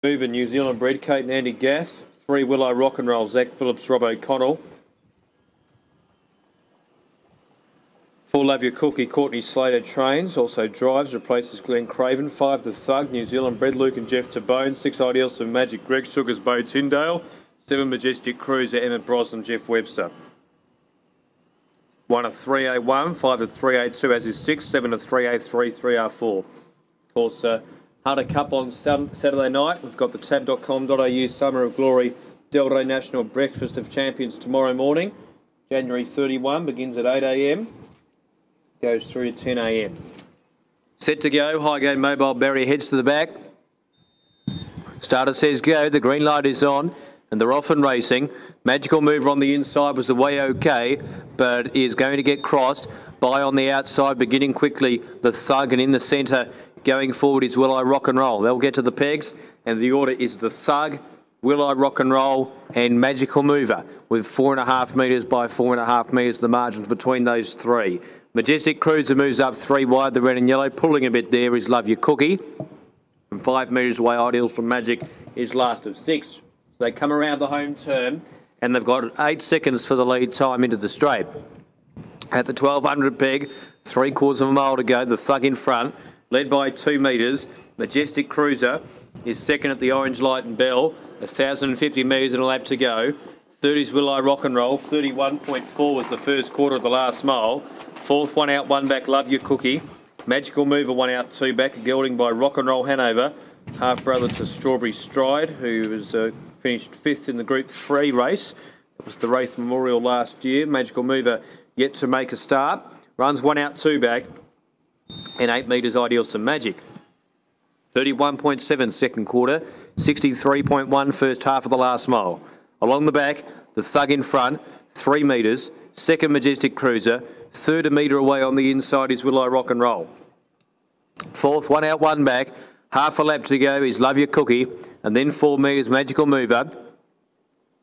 Mover, New Zealand bred, Kate and Andy Gath. 3, Willow Rock and Roll, Zach Phillips, Rob O'Connell. 4, Love Your Cookie, Courtney Slater trains, also drives, replaces Glenn Craven. 5, The Thug, New Zealand bred, Luke and Jeff Tabone. 6, Ideals of Magic, Greg Sugars, Bo Tyndale. 7, Majestic Cruiser, Emmett Brosnan, Jeff Webster. 1 of 3A1, 5 of 3A2, as is 6, 7 of 3A3, 3R4. Of course, Hunter Cup on Saturday night. We've got the tab.com.au Summer of Glory Delray National Breakfast of Champions tomorrow morning. January 31, begins at 8 a.m. Goes through to 10 a.m. Set to go. High Game Mobile barrier heads to the back. Starter says go. The green light is on and they're off and racing. Magical Mover on the inside was the way okay, but is going to get crossed by on the outside, beginning quickly, The Thug, and in the centre going forward is Will I Rock and Roll. They'll get to the pegs, and the order is The Thug, Will I Rock and Roll, and Magical Mover, with 4.5 metres by 4.5 metres, the margins between those three. Majestic Cruiser moves up 3 wide, the red and yellow. Pulling a bit there is Love Your Cookie. And 5 metres away, Ideals from Magic is last of 6. So they come around the home turn, and they've got 8 seconds for the lead time into the straight. At the 1200 peg, 3/4 of a mile to go. The Thug in front, led by 2 metres. Majestic Cruiser is second at the orange light and bell. 1,050 metres and a lap to go. 30's Will I Rock and Roll. 31.4 was the first quarter of the last mile. Fourth, 1 out, 1 back, Love Your Cookie. Magical Mover, 1 out, 2 back, gelding by Rock and Roll Hanover. Half brother to Strawberry Stride, who was finished 5th in the Group 3 race. It was the Wraith Memorial last year. Magical Mover yet to make a start. Runs 1 out, 2 back. And 8 metres, Ideals to Magic. 31.7 second quarter. 63.1 first half of the last mile. Along the back, The Thug in front. 3 metres. Second, Majestic Cruiser. Third, a metre away on the inside is Will I Rock and Roll. Fourth, 1 out, 1 back. Half a lap to go is Love Your Cookie. And then 4 metres, Magical Mover.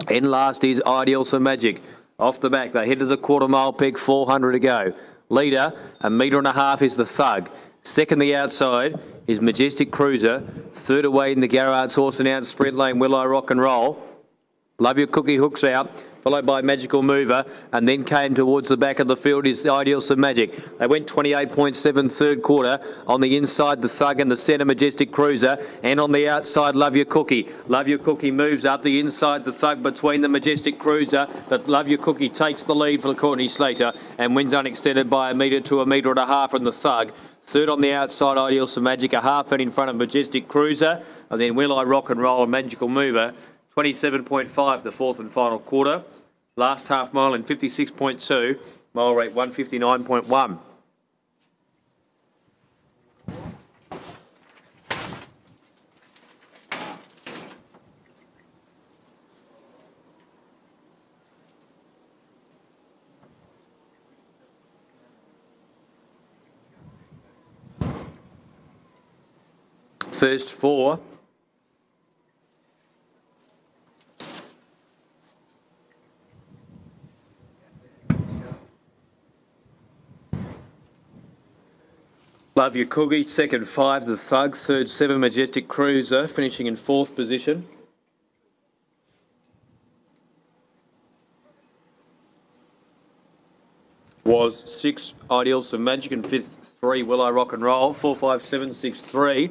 And last is Ideals for Magic. Off the back, they head to the quarter mile peg, 400 to go. Leader, 1.5 metres is The Thug. Second, the outside, is Majestic Cruiser. Third away in the Garrard's horse and out sprint lane, Will I Rock and Roll. Love Your Cookie hooks out, followed by Magical Mover, and then came towards the back of the field is Ideals of Magic. They went 28.7 third quarter. On the inside, The Thug, and the centre, Majestic Cruiser, and on the outside, Love Your Cookie. Love Your Cookie moves up the inside, The Thug between the Majestic Cruiser, but Love Your Cookie takes the lead for Courtney Slater and wins unextended by 1 metre to 1.5 metres from The Thug. Third on the outside, Ideals of Magic, a half in front of Majestic Cruiser, and then Will I Rock and Roll and Magical Mover. 27.5 the fourth and final quarter. Last half mile in 56.2. Mile rate 159.1. First 4. Love Your Cookie, second 5, The Thug, third 7, Majestic Cruiser, finishing in 4th position. Was 6, Ideals of Magic, and 5th 3, Will I Rock and Roll, 4, 5, 7, 6, 3.